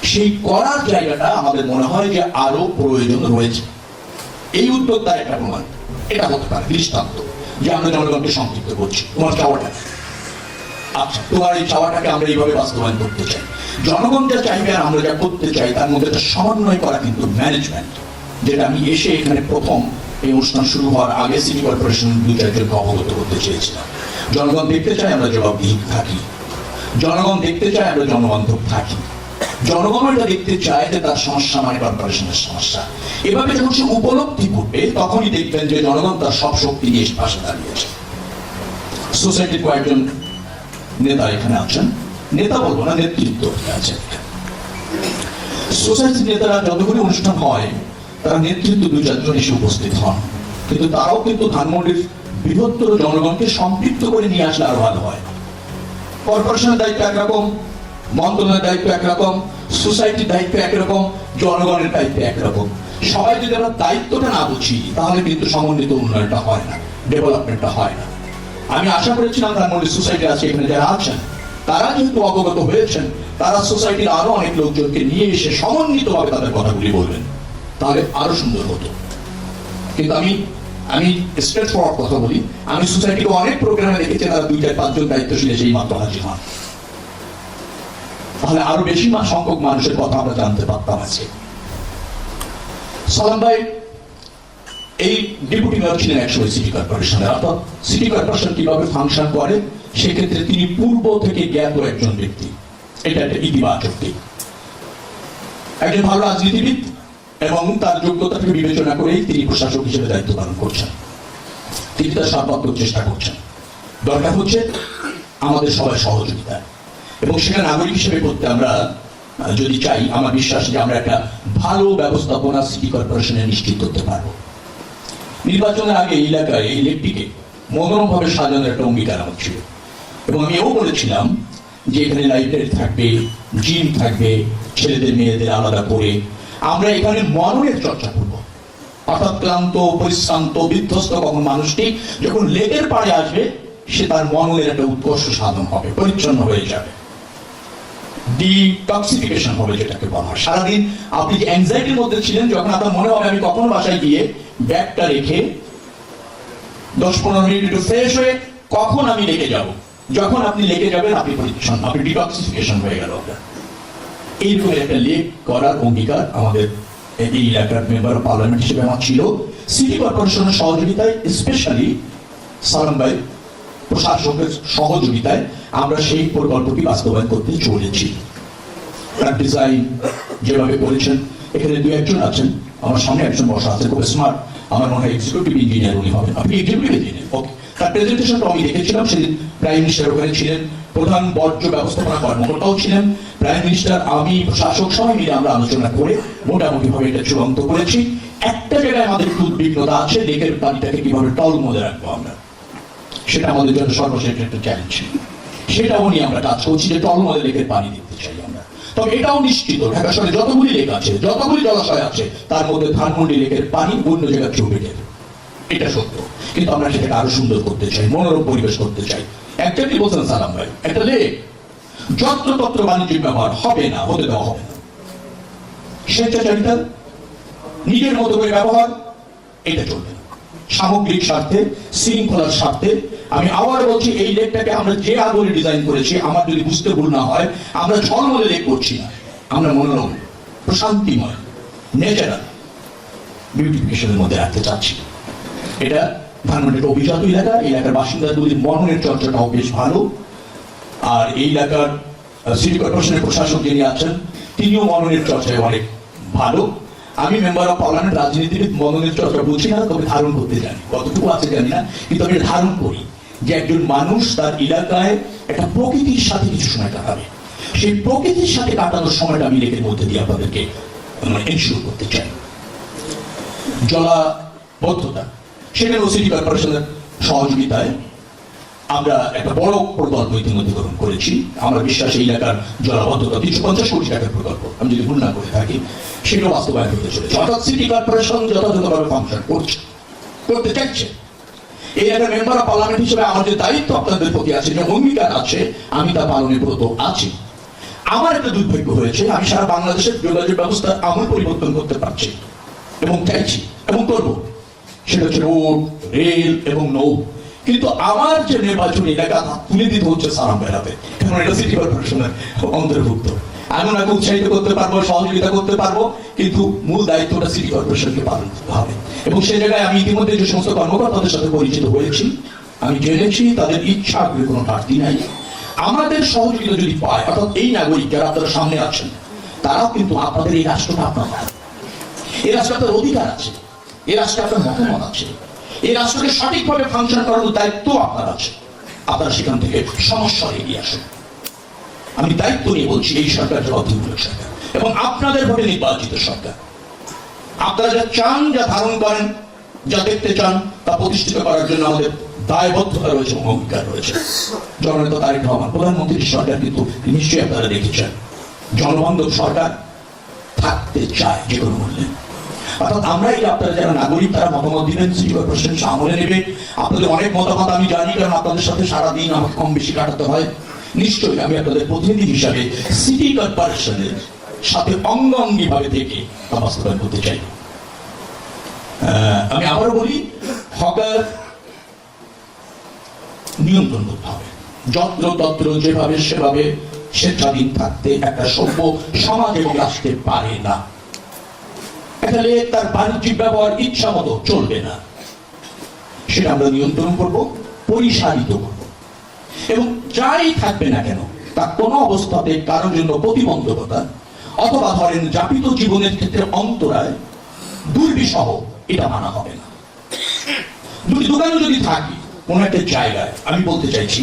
সেই করার জায়গাটা আমাদের মনে হয় যে আরো প্রয়োজন রয়েছে। এই উদ্যোক্তার একটা প্রমাণ এটা হতে পারে দৃষ্টান্ত যে আমরা জনগণকে সম্পৃক্ত করছি। তোমার চাওয়াটা, আচ্ছা তোমার এই চাওয়াটাকে আমরা এইভাবে বাস্তবায়ন করতে চাই। জনগণ যা চাইবে আর আমরা যা করতে চাই তার মধ্যে একটা সমন্বয় করা কিন্তু ম্যানেজমেন্ট, যেটা আমি এসে এখানে প্রথম এই অনুষ্ঠান শুরু হওয়ার আগে সিটি কর্পোরেশন দু চারজনকে অবগত করতে চেয়েছিলাম। জনগণ দেখতে চায় আমরা জবাবদিহি থাকি, জনগণ দেখতে চায় আমরা জনবান্ধব থাকি, জনগণ এটা দেখতে চায় যে তার সমস্যা মানে কর্পোরেশনের সমস্যা। এভাবে যখন সে উপলব্ধি করবে তখনই দেখবেন যে জনগণ তার সব শক্তি নিয়ে পাশে দাঁড়িয়েছে। সোসাইটির কয়েকজন নেতা এখানে আছেন, নেতা বলবো না, নেতৃত্ব আছে। সোসাইটির নেতারা যতগুলি অনুষ্ঠান হয় তারা নেতৃত্ব দুই চারজন এসে উপস্থিত হন, কিন্তু তারাও কিন্তু ধানমন্ডির বৃহত্তর জনগণকে সম্পৃক্ত করে নিয়ে আসলে আরো ভালো হয়। কর্পোরেশনের দায়িত্ব একরকম, মন্ত্রণালয়ের দায়িত্ব একরকম, সোসাইটির দায়িত্ব একরকম, জনগণের দায়িত্ব একরকম। সবাই যদি আমরা দায়িত্বটা না বুঝি তাহলে কিন্তু সমন্বিত উন্নয়নটা হয় না, ডেভেলপমেন্টটা হয় না। আমি আশা করেছিলাম ধানমন্ডি সোসাইটি আছে এখানে যারা আছেন তারা যেহেতু অবগত হয়েছেন, তারা সোসাইটির আরো অনেক লোকজনকে নিয়ে এসে সমন্বিতভাবে তাদের কথাগুলি বলবেন, তাহলে আরো সুন্দর হতো। কিন্তু আমি স্ট্রেট ফরওয়ার্ড কথা বলি, আমি সোসাইটিকে অনেক প্রোগ্রামে দেখেছি তারা 2-4-5 জন দায়িত্বশীল এসে এই মাত্র হাজির হন, তাহলে আরো বেশি সংখ্যক মানুষের কথা আমরা জানতে পারতাম। আছে সালাম ভাই এই ডেপুটি মেয়র ছিলেন একসময় সিটি কর্পোরেশনের, অর্থাৎ সিটি কর্পোরেশন কিভাবে ফাংশন করে সেক্ষেত্রে তিনি পূর্ব থেকে জ্ঞাত একজন ব্যক্তি, এটা একটা ইতিবাচক দিক। একজন ভালো রাজনীতিবিদ এবং তার যোগ্যতাকে বিবেচনা করেই তিনি প্রশাসক হিসেবে দায়িত্ব পালন করছেন, তিনি তার সর্বাত্মক চেষ্টা করছেন। দরকার হচ্ছে আমাদের সবাই সহযোগিতা, এবং সেটা নাগরিক হিসেবে করতে আমরা যদি চাই, আমার বিশ্বাস যে আমরা একটা ভালো ব্যবস্থাপনা সিটি কর্পোরেশনে নিশ্চিত করতে পারবো। নির্বাচনের আগে এই এলাকায় এই লেকটিকে মনোরমভাবে সাজানোর একটা অঙ্গীকার আমার ছিল, এবং আমি এও বলেছিলাম যে এখানে লাইব্রেরি থাকবে, জিম থাকবে, ছেলেদের মেয়েদের আলাদা করে আমরা এখানে মননের চর্চা করব। অর্থাৎ ক্লান্ত পরিশ্রান্ত বিধ্বস্ত কখন মানুষটি যখন লেকের পাড়ে আসবে সে তার মননের একটা উৎকর্ষ সাধন হবে, পরিচ্ছন্ন হয়ে যাবে, ডিটক্সিফিকেশন হবে যেটাকে বলা হয়। সারাদিন আপনি যে অ্যাংজাইটির মধ্যে ছিলেন, যখন আপনার মনে হবে আমি কখন বাসায় গিয়ে ব্যাগটা রেখে 10-15 মিনিট একটু ফ্রেশ হয়ে কখন আমি লেগে যাব, যখন আপনি লেগে যাবেন আপনি পরিচ্ছন্ন, আপনি ডিটক্সিফিকেশন হয়ে গেল আপনার। এইরকম একটা লেক করার অঙ্গীকার আমাদের এই এলাকার মেম্বার অফ পার্লামেন্ট হিসেবে আমার ছিল। সিটি কর্পোরেশনের সহযোগিতায়, স্পেশালি সালাম ভাই প্রশাসকের সহযোগিতায় আমরা সেই প্রকল্পটি বাস্তবায়ন করতে চলেছি। ডিজাইন যেভাবে করেছেন, এখানে 2-1 জন আছেন, আমার সামনে একজন বসা আছে খুব স্মার্ট, আমার মনে হয় এক্সিকিউটিভ ইঞ্জিনিয়ার উনি হবেন, আপনি এক্সিকিউটিভ ইঞ্জিনিয়ার। ওকে, তার প্রেজেন্টেশনটা আমি দেখেছিলাম, সেদিন প্রাইম মিনিস্টার ওখানে ছিলেন, প্রধান বর্জ্য ব্যবস্থাপনা কর্মকর্তাও ছিলেন, প্রাইম মিনিস্টার, আমি, প্রশাসক সবাই মিলে আমরা আলোচনা করে মোটামুটি ভাবে এটা চূড়ান্ত করেছি। একটা জায়গায় আমাদের একটু উদ্বিগ্নতা আছে, লেকের পানিটাকে কিভাবে টলমলে রাখবো আমরা, সেটা আমাদের জন্য সর্বশেষ একটা চ্যালেঞ্জ, সেটাও নিয়ে আমরা কাজ করছি যে টলমলে লেকের পানি দিতে চাই আমরা। তবে এটাও নিশ্চিত ঢাকা শহরে যতগুলি লেক আছে, যতগুলি জলাশয় আছে, তার মধ্যে ধানমন্ডি লেকের পানি অন্য জায়গায় চলে যাবে, এটা সত্য। কিন্তু আমরা সেটাকে আরো সুন্দর করতে চাই, মনোরম পরিবেশ করতে চাই। একটাই বলছেন সালাম ভাই, একটা লেক যত্রতত্র বাণিজ্যিক ব্যবহার হবে না, হতে দেওয়া হবে না। স্বেচ্ছাচারিতা, নিজের মতো করে ব্যবহার, এটা চলবে না। সামগ্রিক স্বার্থে, শৃঙ্খলার স্বার্থে আমি আবার বলছি, এই লেকটাকে আমরা যে আদলে ডিজাইন করেছি, আমার যদি বুঝতে ভুল না হয়, আমরা ঝলমলে লেক করছি না, আমরা মনোরম, প্রশান্তিময়, ন্যাচারাল বিউটিফিকেশনের মধ্যে রাখতে চাচ্ছি। এটা ধানমন্ডির অভিজাত এলাকা, এই এলাকার বাসিন্দাদের মননের চর্চাটাও বেশ ভালো। আর এই এলাকার সিটি কর্পোরেশনের প্রশাসক যিনি আছেন তিনিও মননের চর্চায় অনেক ভালো। আমি মেম্বার অফ পার্লামেন্ট, রাজনীতিবিদ, মননের চর্চা বলছি না, তবে ধারণ করতে জানি, কতটুকু আছে জানি না, কিন্তু আমি ধারণ করি যে একজন মানুষ তার এলাকায় একটা প্রকৃতির সাথে কিছু সময় কাটাবে, সেই প্রকৃতির সাথে কাটানোর সময়টা আমি লেকের মধ্যে দিয়ে আপনাদেরকে এনশিওর করতে চাই। জলাবদ্ধতা, সেখানে সিটি কর্পোরেশনের সহযোগিতায় আমরা একটা বড় প্রকল্প ইতিমধ্যে গ্রহণ করেছি। আমার বিশ্বাস এই এলাকার জলাবদ্ধতা 350 কোটি টাকার প্রকল্প, আমি যদি ভুল না করে থাকি, সেটাও বাস্তবায়ন হতে চলেছে। অর্থাৎ সিটি কর্পোরেশন যথাযথভাবে ফাংশন করতে চাইছে। এই এলাকার মেম্বার অফ পার্লামেন্ট হিসেবে আমার যে দায়িত্ব আপনাদের প্রতি আছে, যে অঙ্গীকার আছে, আমি তা পালনে ব্রত আছি। আমার একটা দুর্ভাগ্য হয়েছে, আমি সারা বাংলাদেশের যোগাযোগ ব্যবস্থা আমূল পরিবর্তন করতে পারছি এবং চাইছি এবং করব। সেটা হচ্ছে রোড, রেল এবং নৌ। কিন্তু আমার যে নির্বাচনী এলাকা তা তুলে দিতে হচ্ছে সালাম বেড়াতে, কারণ এটা সিটি কর্পোরেশনের অন্তর্ভুক্ত। আমি ওনাকে উৎসাহিত করতে পারবো, সহযোগিতা করতে পারবো, কিন্তু মূল দায়িত্বটা সিটি কর্পোরেশনকে পালন করতে হবে। এবং সেই জায়গায় আমি ইতিমধ্যে যে সমস্ত কর্মকর্তাদের সাথে পরিচিত হয়েছি, আমি জেনেছি তাদের ইচ্ছা আগ্রহে কোনো ঘাটতি নাই। আমাদের সহযোগিতা যদি পায়, অর্থাৎ এই নাগরিক যারা আপনারা সামনে আছেন, তারাও কিন্তু আপনাদের এই রাষ্ট্রটা আপনার, এই রাষ্ট্রে আপনার অধিকার আছে, এই রাষ্ট্রে আপনার মতামত আছে, এই রাষ্ট্রকে সঠিকভাবে ফাংশন করানোর দায়িত্ব আপনার আছে। আপনারা সেখান থেকে সমস্যা এগিয়ে আসুন। আমি দায়িত্ব নিয়ে বলছি, এই সরকার জবাবদিহিমূলক সরকার এবং আপনাদের ভোটে নির্বাচিত সরকার। আপনারা যা চান, যা ধারণ করেন, যা দেখতে চান, তা প্রতিষ্ঠিত করার জন্য আমাদের দায়বদ্ধতা রয়েছে, অঙ্গীকার রয়েছে। জননেতা তারেক রহমান প্রধানমন্ত্রীর সরকার কিন্তু নিশ্চয়ই আপনারা দেখেছেন জনবান্ধব সরকার থাকতে চায় যে কোনো মূল্যে। অর্থাৎ আমরা এই আপনারা যারা নাগরিক, তারা মতামত দিবেন, সিটি কর্পোরেশন সামনে নেবে। আপনাদের অনেক মতামত আমি জানি, কারণ আপনাদের সাথে সারাদিন আমাকে কম বেশি কাটাতে হয়। নিশ্চয়ই আমি আপনাদের প্রতিনিধি হিসাবে সিটি কর্পোরেশনের সাথে অঙ্গাঙ্গি ভাবে থেকে তা বাস্তবায়ন করতে চাই। আমি আবারও বলি, হকার নিয়ন্ত্রণ করতে হবে। যত্র তত্র যেভাবে সেভাবে স্বেচ্ছাধীন থাকতে একটা সভ্য সমাজ এবং রাষ্ট্রে পারে না। এখানে তার বাণিজ্যিক ব্যবহার ইচ্ছা মতো চলবে না, সেটা আমরা নিয়ন্ত্রণ করব, পরিচালিত করব। এবং যাই থাকবে না কেন, তা কোনো অবস্থাতে কারোর জন্য প্রতিবন্ধকতা অথবা ধরেন যাপিত জীবনের ক্ষেত্রে অন্তরায়, দুর্বিষহ, এটা মানা হবে না। দুটি দোকানে যদি থাকি কোনো একটা জায়গায়, আমি বলতে চাইছি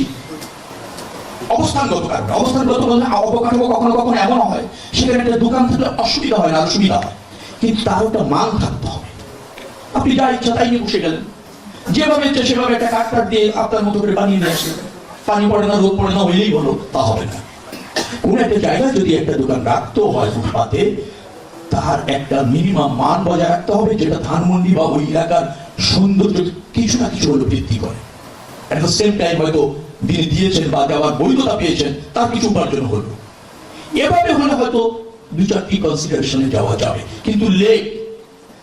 অবস্থানগত কারণে, অবস্থানগত বলতে অবকাঠামো কখনো কখনো এমন হয় সেখানে একটা দোকান থাকলে অসুবিধা হয় না, আর সুবিধা হয়, কিন্তু তার একটা মান থাকতে হবে। আপনি যা ইচ্ছা তাই নিয়ে বসে গেলেন, যেভাবে ইচ্ছা সেভাবে একটা কাঠ দিয়ে আপনার মতো করে বানিয়ে নিয়ে আসলেন, পানি পড়ে না, রোদ পড়ে না, হইলেই হলো, তা হবে না। কোন একটা জায়গায় যদি একটা দোকান রাখতেও হয় ফুটপাতে, তার একটা মিনিমাম মান বজায় রাখতে হবে, যেটা ধানমন্ডি বা ওই এলাকার সৌন্দর্য কিছু না কিছু হলো বৃদ্ধি করে। এট দ্য সেম টাইম হয়তো তিনি দিয়েছেন বা দেওয়ার বৈধতা পেয়েছেন, তার কিছু উপার্জন হলো। এভাবে হলে হয়তো দু চারটি কনসিডারেশনে যাওয়া যাবে, কিন্তু লেক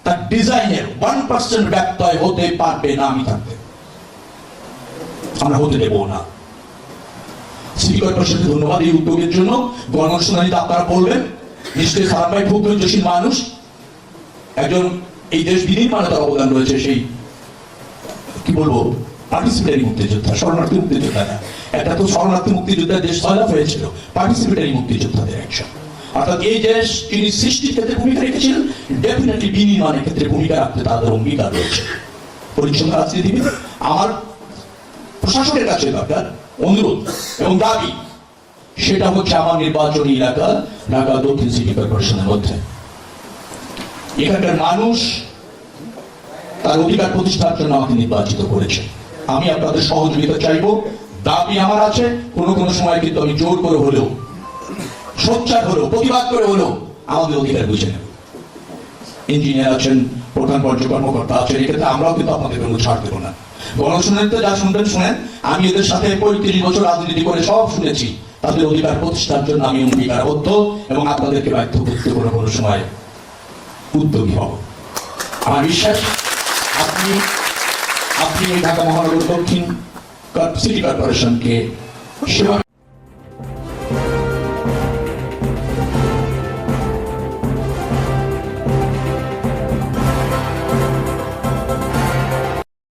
তার ডিজাইনের 1% ব্যত্যয় হতে পারবে না। আমি থাকতে আমরা হতে দেব না। সিটি কর্পোরেশনকে ধন্যবাদ এই উদ্যোগের জন্য। গণশুনানিতে আপনারা বলবেন, নিশ্চয়ই সালাম ভাই খুব ধৈর্যশীল মানুষ, একজন এই দেশ বিনির্মাণে তার অবদান রয়েছে, সেই কি বলবো পার্টিসিপেটারি মুক্তিযোদ্ধা, শরণার্থী মুক্তিযোদ্ধা না, এটা তো শরণার্থী মুক্তিযোদ্ধার দেশ সয়লাভ হয়েছিল, পার্টিসিপেটারি মুক্তিযোদ্ধাদের একজন। অর্থাৎ এই দেশ তিনি সৃষ্টির ক্ষেত্রে ভূমিকা রেখেছিলেন, ডেফিনেটলি বিনির্মাণের ক্ষেত্রে ভূমিকা রাখতে তাদের অঙ্গীকার রয়েছে। পরিচ্ছন্ন রাজনীতিবিদ। আমার প্রশাসনের কাছে দরকার অনুরোধ এবং দাবি, সেটা হচ্ছে আমার নির্বাচনী এলাকা ঢাকা দক্ষিণ সিটি কর্পোরেশনের মধ্যে এখানকার মানুষ তার অধিকার প্রতিষ্ঠার জন্য আমাকে নির্বাচিত করেছে। আমি আপনাদের সহযোগিতা চাইব, দাবি আমার আছে। কোনো সময় কিন্তু আমি জোর করে হলেও, সোচ্চার হলেও, প্রতিবাদ করে হলেও আমাদের অধিকার বুঝে নেব। ইঞ্জিনিয়ার আছেন, প্রধান পর্যায় কর্মকর্তা আছেন, এক্ষেত্রে আমরাও কিন্তু আপনাদের কোনো ছাড় দেবো না। গণশুনানিতে যা শুনবেন শুনেন, আমি এদের সাথে 35 বছর রাজনীতি করে সব শুনেছি। তাদের অধিকার প্রতিষ্ঠার জন্য আমি অঙ্গীকারবদ্ধ এবং আপনাদেরকে বাধ্য করতে কোনো সময় উদ্যোগী হব। আমার বিশ্বাস আপনি ঢাকা মহানগর দক্ষিণ সিটি কর্পোরেশনকে সেভাবে